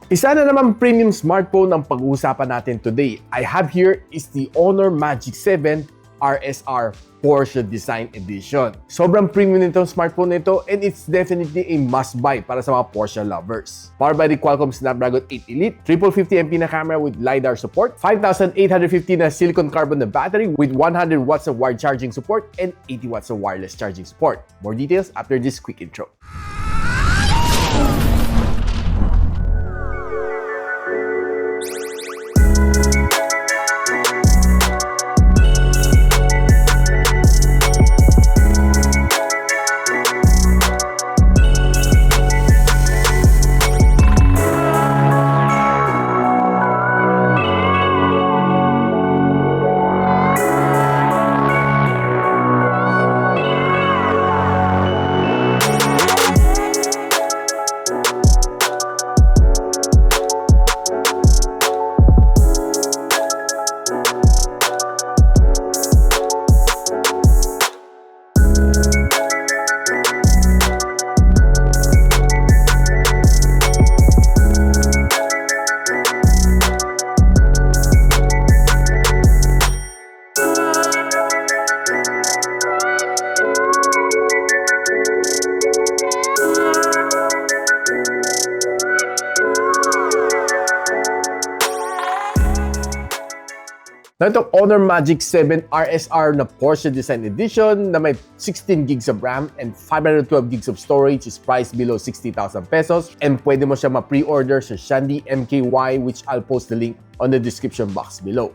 Isa na naman premium smartphone ang pag-uusapan natin today. I have here is the Honor Magic7 RSR Porsche Design Edition. Sobrang premium nitong smartphone nito and it's definitely a must-buy para sa mga Porsche lovers. Powered by the Qualcomm Snapdragon 8 Elite, 350MP na camera with LiDAR support, 5,850 na silicon carbon na battery with 100 watts of wired charging support and 80 watts of wireless charging support. More details after this quick intro. Now itong Honor Magic7 RSR na Porsche Design Edition na may 16 gigs of RAM and 512 gigs of storage is priced below 60,000 pesos and pwede mo siya ma-pre-order sa Shandy MKY, which I'll post the link on the description box below.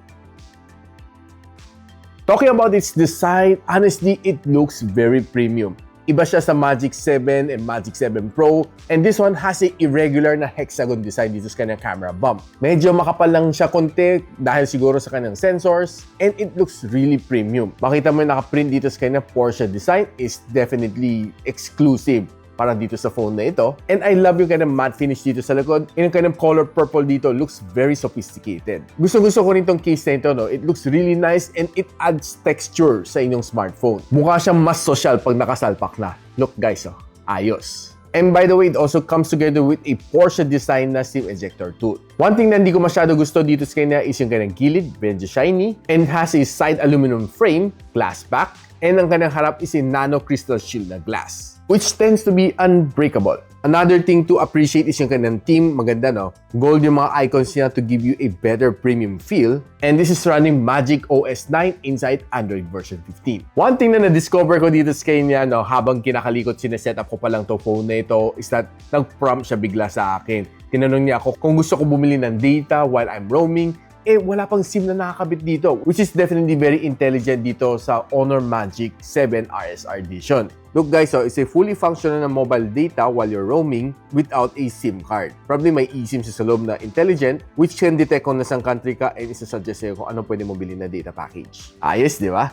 Talking about its design, honestly, it looks very premium. Iba siya sa Magic 7 and Magic 7 Pro, and this one has a irregular na hexagon design dito sa kanyang camera bump. Medyo makapal lang siya konti dahil siguro sa kanyang sensors, and it looks really premium. Makita mo yung nakaprint dito sa kanyang Porsche design is definitely exclusive para dito sa phone na ito. And I love yung kanyang matte finish dito sa likod. And yung kanyang color purple dito looks very sophisticated. Gusto ko rin itong case na ito, no? It looks really nice and it adds texture sa inyong smartphone. Mukha siyang mas social pag nakasalpak na. Look guys, oh, ayos. And by the way, it also comes together with a Porsche design na SIM ejector tool. One thing na hindi ko masyado gusto dito sa kanya is yung kanyang gilid, medyo shiny, and has a side aluminum frame, glass back, and ang kanyang harap is a nano crystal shield na glass, which tends to be unbreakable. Another thing to appreciate is yung kanyang theme. Maganda, no? Gold yung mga icons niya to give you a better premium feel. And this is running Magic OS 9 inside Android version 15. One thing na na-discover ko dito sa kanya, no, habang kinakalikot sineset up ko pa lang to phone na ito, is that nag-prompt siya bigla sa akin. Tinanong niya ako kung gusto ko bumili ng data while I'm roaming. Wala pang SIM na nakakabit dito, which is definitely very intelligent dito sa Honor Magic7 RSR Edition. Look guys, so it's a fully functional na mobile data while you're roaming without a SIM card. Probably may eSIM sa loob na intelligent, which can detect kung nasang country ka and isa-suggest sa'yo kung ano pwede mo bilhin na data package. Ayos, di ba?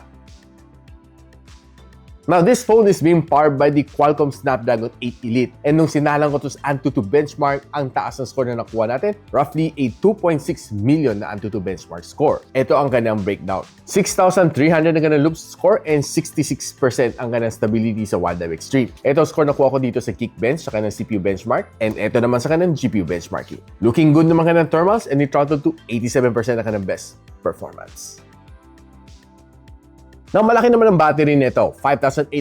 Now, this phone is being powered by the Qualcomm Snapdragon 8 Elite. And nung sinalang ko to sa Antutu benchmark, ang taas ng score na nakuha natin, roughly a 2.6 million na Antutu benchmark score. Ito ang kanyang breakdown. 6,300 ang kanyang loops score and 66% ang kanyang stability sa Wildlife Extreme. Ito ang score na kuha ko dito sa Geekbench sa kanyang CPU benchmark, and ito naman sa kanyang GPU benchmarking. Looking good naman kanyang thermals and it throttled to 87% ang kanyang best performance. Now, malaki naman ang battery nito, 5,850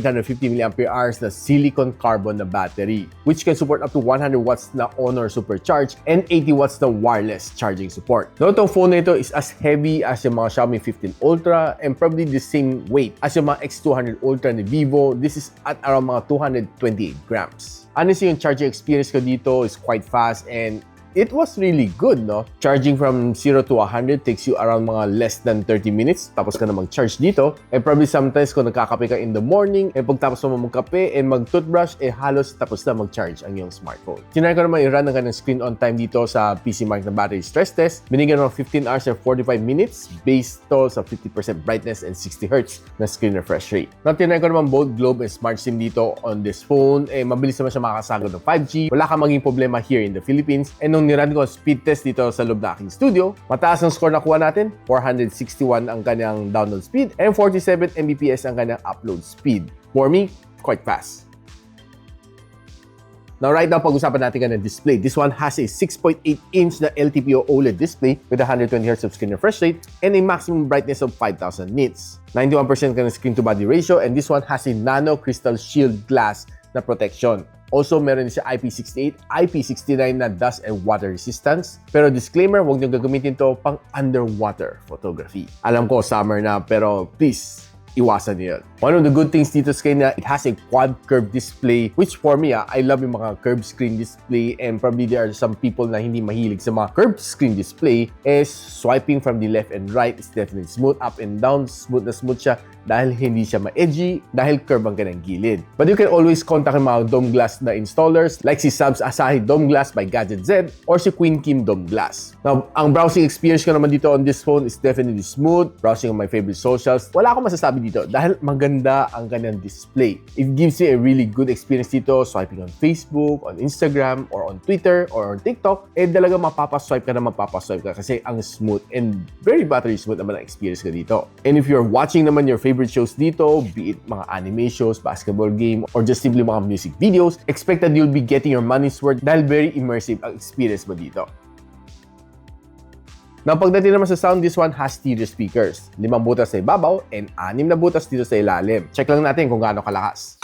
mAh na silicon carbon na battery, which can support up to 100 watts na Honor Supercharge and 80 watts na wireless charging support. Now, itong phone na ito is as heavy as yung mga Xiaomi 15 Ultra and probably the same weight as yung mga X200 Ultra ni Vivo. This is at around mga 228 grams. Honestly, yung charging experience ko dito is quite fast and it was really good, no? Charging from 0 to 100 takes you around mga less than 30 minutes. Tapos ka na mag-charge dito. And probably sometimes kung nagkakape ka in the morning, pagtapos mo magkape and mag-toothbrush, halos tapos na mag-charge ang iyong smartphone. Tinry ko naman i-run ang kanyang screen on time dito sa PC Mark na battery stress test. Binigyan ng 15 hours and 45 minutes based to sa 50% brightness and 60 Hz na screen refresh rate. Now, tinry ko naman both Globe and Smart SIM dito on this phone. Mabilis naman siya makakasagod ng 5G. Wala kang maging problema here in the Philippines. And nung niran ko speed test dito sa loob na aking studio, mataas ang score na kuha natin, 461 ang kanyang download speed and 47 Mbps ang kanyang upload speed. For me, quite fast. Now right now, pag-usapan natin ng display. This one has a 6.8-inch na LTPO OLED display with 120Hz of screen refresh rate and a maximum brightness of 5,000 nits. 91% ka ng screen-to-body ratio, and this one has a nano crystal shield glass na protection. Also, meron din siya IP68, IP69 na dust and water resistance. Pero disclaimer, huwag nyo gagamitin to pang underwater photography. Alam ko, summer na, pero please, iwasan niyo yun. One of the good things dito sa kanya, it has a quad curve display, which for me, I love yung mga curved screen display, and probably there are some people na hindi mahilig sa mga curved screen display. Swiping from the left and right is definitely smooth, up and down, smooth na smooth siya dahil hindi siya ma-edgy, dahil curve ang kanyang gilid. But you can always contact yung mga dome glass na installers like si Sabs Asahi Dome Glass by Gadget7 or si Queen Kim Dome Glass. Now, ang browsing experience ko naman dito on this phone is definitely smooth. Browsing on my favorite socials. Wala akong masasabi dito dahil maganda ang kanyang display. It gives you a really good experience dito, swiping on Facebook, on Instagram, or on Twitter, or on TikTok. Talaga mapapaswipe ka kasi ang smooth and very battery smooth naman ang experience ka dito. And if you're watching naman your favorite shows dito, be it mga anime shows, basketball game, or just simply mga music videos, expect that you'll be getting your money's worth dahil very immersive ang experience mo dito. Now, pagdating naman sa sound, this one has stereo speakers. 5 butas sa ibabaw and 6 na butas dito sa ilalim. Check lang natin kung gaano kalakas.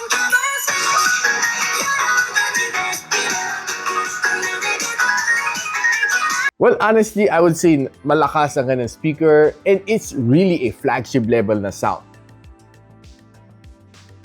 Well, honestly, I would say malakas ang kanyang speaker and it's really a flagship level na sound.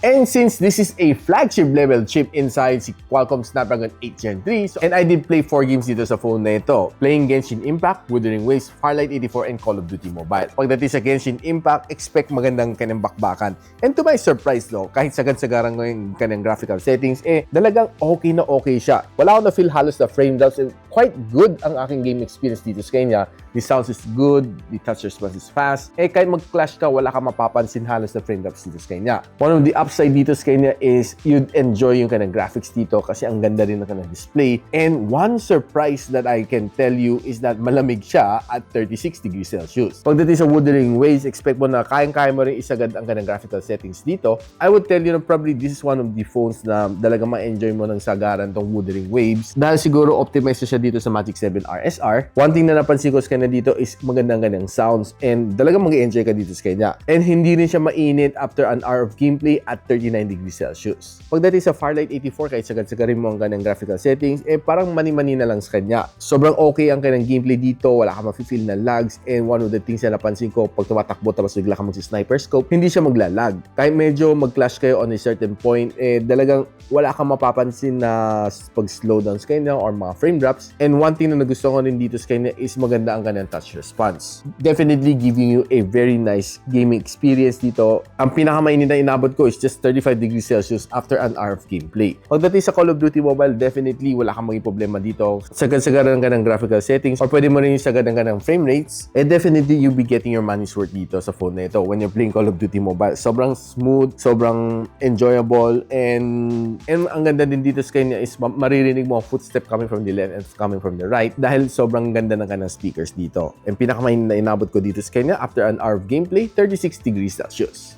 And since this is a flagship level chip inside si Qualcomm Snapdragon 8 Gen 3, and I did play 4 games dito sa phone na ito. Playing Genshin Impact, Wuthering Waves, Farlight 84, and Call of Duty Mobile. Pagdating sa Genshin Impact, expect magandang kanyang bakbakan. And to my surprise though, kahit sagad-sagaran ko yung kanyang graphical settings, talagang okay na okay siya. Wala akong na-feel halos na frame drops, and quite good ang aking game experience dito sa kanya. The sounds is good, the touch response is fast. Kahit mag-clash ka, wala ka mapapansin halos na frame drops dito sa kanya. One of the upside dito sa kanya is you'd enjoy yung kanyang graphics dito kasi ang ganda rin ng kanyang display. And one surprise that I can tell you is that malamig siya at 36 degrees Celsius. Pagdating sa Wuthering Waves, expect mo na kayang-kaya mo rin isagad ang kanyang graphical settings dito. I would tell you na probably this is one of the phones na talagang ma-enjoy mo ng sagaran tong Wuthering Waves dahil siguro optimized siya dito sa Magic7 RSR. One thing na napansin ko sa kanya dito is magandang kanyang sounds and talagang mag-enjoy ka dito sa kanya. And hindi rin siya mainit after an hour of gameplay at 39 degrees Celsius. Pagdating sa Farlight 84, kahit sagad-sagarin mo ang kanyang graphical settings, parang mani-mani na lang sa kanya. Sobrang okay ang kanyang gameplay dito, wala ka mafe-feel na lags, and one of the things na napansin ko, pag tumatakbo tapos bigla ka mag-sniper scope, hindi siya maglalag. Kahit medyo mag-clash kayo on a certain point, talagang wala kang mapapansin na pag-slow down sa kanya or mga frame drops. And one thing na nagustuhan ko rin dito sa kanya is maganda ang kanyang touch response. Definitely giving you a very nice gaming experience dito. Ang pinakamainit na inabot ko is just 35 degrees Celsius after an hour of gameplay. Pagdating sa Call of Duty Mobile, definitely wala kang maging problema dito. Sagad-sagaran ka ng graphical settings or pwede mo rin yung sagadan ka ng frame rates. Definitely you'll be getting your money's worth dito sa phone na ito when you're playing Call of Duty Mobile. Sobrang smooth, sobrang enjoyable, and ang ganda din dito sa kanya is maririnig mo ang footstep coming from the left and coming from the right dahil sobrang ganda ng kanyang speakers dito. And pinakamain na inabot ko dito sa kanya after an hour of gameplay, 36 degrees Celsius.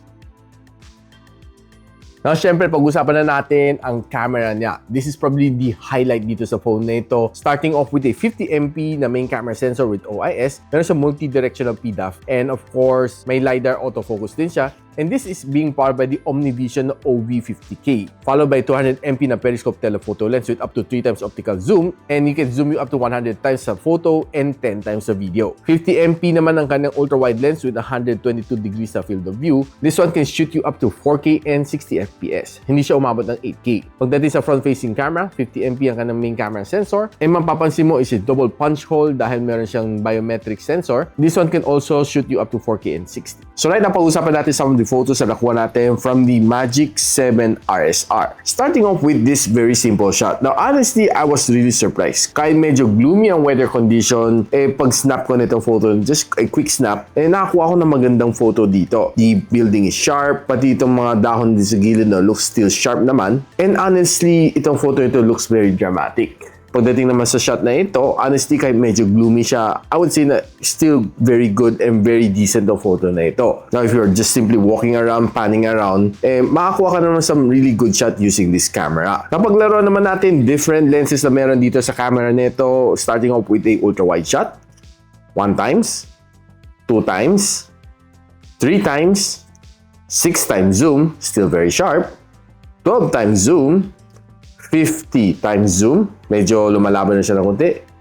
Now, syempre, pag-usapan na natin ang camera niya. This is probably the highlight dito sa phone na ito. Starting off with a 50MP na main camera sensor with OIS. Meron siya multi-directional PDAF. And of course, may LiDAR autofocus din siya. And this is being powered by the OmniVision OV50K, followed by 200MP na periscope telephoto lens with up to 3 times optical zoom, and you can zoom you up to 100 times sa photo and 10 times sa video. 50MP naman ang kanyang ultra-wide lens with 122 degrees sa field of view. This one can shoot you up to 4K and 60 FPS. Hindi siya umabot ng 8K. Pagdating sa front-facing camera, 50MP ang kanyang main camera sensor, and mapapansin mo is a double punch hole dahil meron siyang biometric sensor. This one can also shoot you up to 4K and 60. So right now, pag-usapan natin sa photos na nakuha natin from the Magic7 RSR. Starting off with this very simple shot. Now, honestly, I was really surprised. Kahit medyo gloomy ang weather condition, pag-snap ko nitong photo, just a quick snap, nakakuha ko ng magandang photo dito. The building is sharp, pati itong mga dahon din sa gilid na looks still sharp naman. And honestly, itong photo ito looks very dramatic. Pagdating naman sa shot na ito, honestly, kahit medyo gloomy siya, I would say na still very good and very decent ang photo na ito. Now, if you're just simply walking around, panning around, makakuha ka naman some really good shot using this camera. Napaglaro naman natin different lenses na meron dito sa camera nito, starting off with a ultra-wide shot, 1 times, 2 times, 3 times, 6 times zoom, still very sharp, 12 times zoom, 50 times zoom, medyo lumalaban na siya ng konti.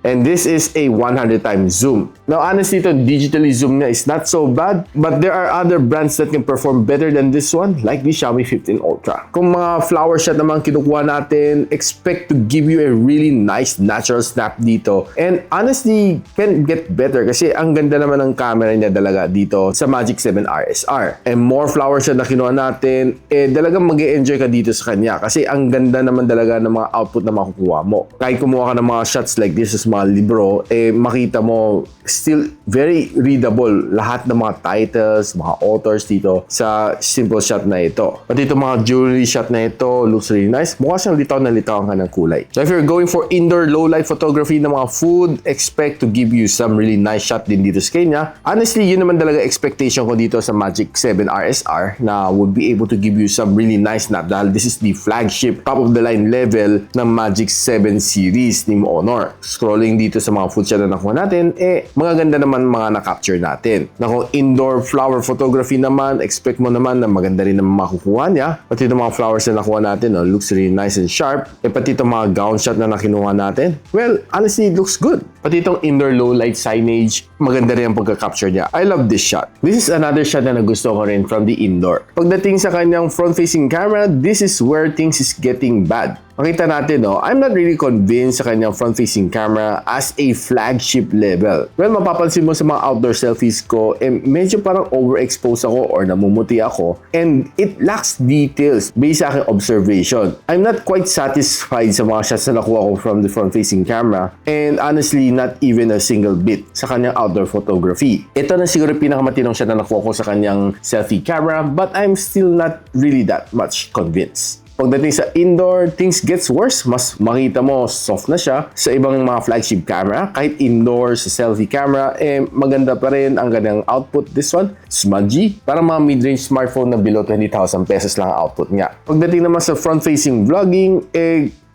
And this is a 100 times zoom. Now, honestly, ito digitally zoom na is not so bad, but there are other brands that can perform better than this one, like the Xiaomi 15 Ultra. Kung mga flower shot naman kinukuha natin, expect to give you a really nice natural snap dito. And honestly, can get better kasi ang ganda naman ng camera niya talaga dito sa Magic 7 RSR. And more flower shot na kinuha natin, talagang mag-e-enjoy ka dito sa kanya kasi ang ganda naman talaga ng mga output na makukuha mo. Kahit kumuha ka ng mga shots like this sa mga libro, makita mo still very readable lahat ng mga titles, mga authors dito sa simple shot na ito. Pati itong mga jewelry shot na ito looks really nice. Mukha siyang litaw na litaw ang kanyang kulay. So if you're going for indoor low light photography ng mga food, expect to give you some really nice shot din dito sa kanya. Honestly, yun naman talaga expectation ko dito sa Magic 7 RSR na would be able to give you some really nice snap dahil this is the flagship top of the line level ng Magic 7 series ni Honor. Scrolling dito sa mga food shot na nakuha natin, magaganda naman mga na-capture natin. Na kung indoor flower photography naman, expect mo naman na maganda rin naman makukuha niya. Pati itong mga flowers na nakuha natin, looks really nice and sharp. Pati itong mga gown shot na nakinuha natin, well, honestly, it looks good. Pati itong indoor low light signage, maganda rin ang pagka-capture niya. I love this shot. This is another shot na nagustuhan ko rin from the indoor. Pagdating sa kanyang front-facing camera, this is where things is getting bad. Makita natin, I'm not really convinced sa kanyang front-facing camera as a flagship level. Well, mapapansin mo sa mga outdoor selfies ko, medyo parang overexposed ako or namumuti ako and it lacks details based sa aking observation. I'm not quite satisfied sa mga shots na nakuha ko from the front-facing camera and honestly, not even a single bit sa kanyang outdoor photography. Ito na siguro pinakamatinong shot na nakuha ko sa kanyang selfie camera but I'm still not really that much convinced. Pagdating sa indoor, things gets worse. Mas makita mo, soft na siya sa ibang mga flagship camera. Kahit indoor, sa selfie camera, maganda pa rin ang kanyang output. This one, smudgy. Parang mga mid-range smartphone na below 20,000 pesos lang ang output niya. Pagdating naman sa front-facing vlogging,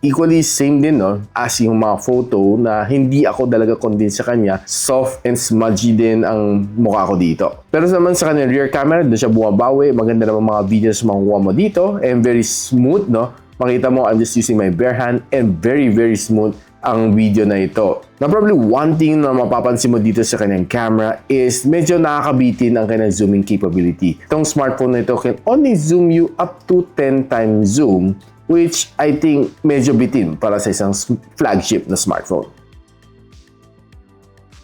equally same din as yung mga photo na hindi ako talaga convinced sa kanya. Soft and smudgy din ang mukha ko dito. Pero naman sa kanyang rear camera, doon siya bumabawi. Maganda naman mga videos makukuha mo dito and very smooth, Makita mo, I'm just using my bare hand and very, very smooth ang video na ito. Now, probably one thing na mapapansin mo dito sa kanyang camera is medyo nakakabitin ang kanyang zooming capability. Itong smartphone na ito can only zoom you up to 10 times zoom, which I think medyo bitin para sa isang flagship na smartphone.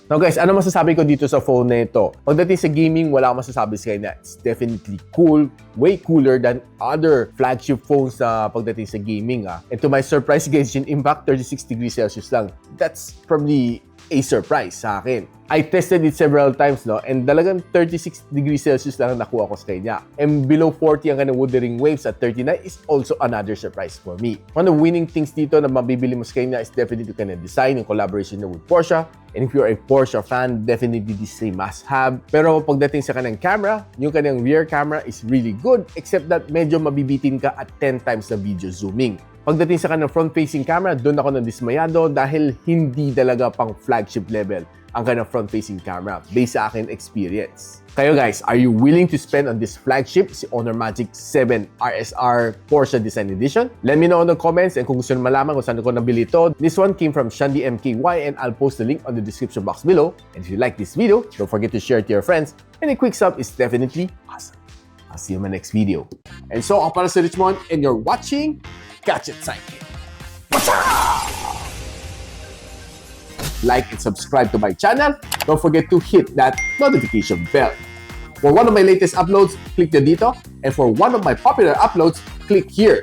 Now guys, ano masasabi ko dito sa phone na ito? Pagdating sa gaming, wala akong masasabi sa kanya. It's definitely cool, way cooler than other flagship phones na pagdating sa gaming. And to my surprise, Genshin Impact, 36 degrees Celsius lang. That's probably a surprise sa akin. I tested it several times, and talagang 36 degrees Celsius lang nakuha ko sa kanya. And below 40 ang kanyang wuthering waves at 39 is also another surprise for me. One of the winning things dito na mabibili mo sa kanya is definitely kanyang design in collaboration with Porsche. And if you're a Porsche fan, definitely this is a must-have. Pero pagdating sa kanyang camera, yung kanyang rear camera is really good, except that medyo mabibitin ka at 10 times na video zooming. Pagdating sa kanyang front-facing camera, doon ako nadismayado dahil hindi talaga pang flagship level ang kanyang front-facing camera based sa akin experience. Kayo guys, are you willing to spend on this flagship, si Honor Magic 7 RSR Porsche Design Edition? Let me know in the comments and kung gusto nyo malaman kung saan ko nabili ito. This one came from Shandy MKY and I'll post the link on the description box below. And if you like this video, don't forget to share it to your friends. And a quick sub is definitely awesome. I'll see you in my next video. And so, ako para si Richmond and you're watching Gadget Sidekick. What's up? Like and subscribe to my channel. Don't forget to hit that notification bell. For one of my latest uploads, click the dito. And for one of my popular uploads, click here.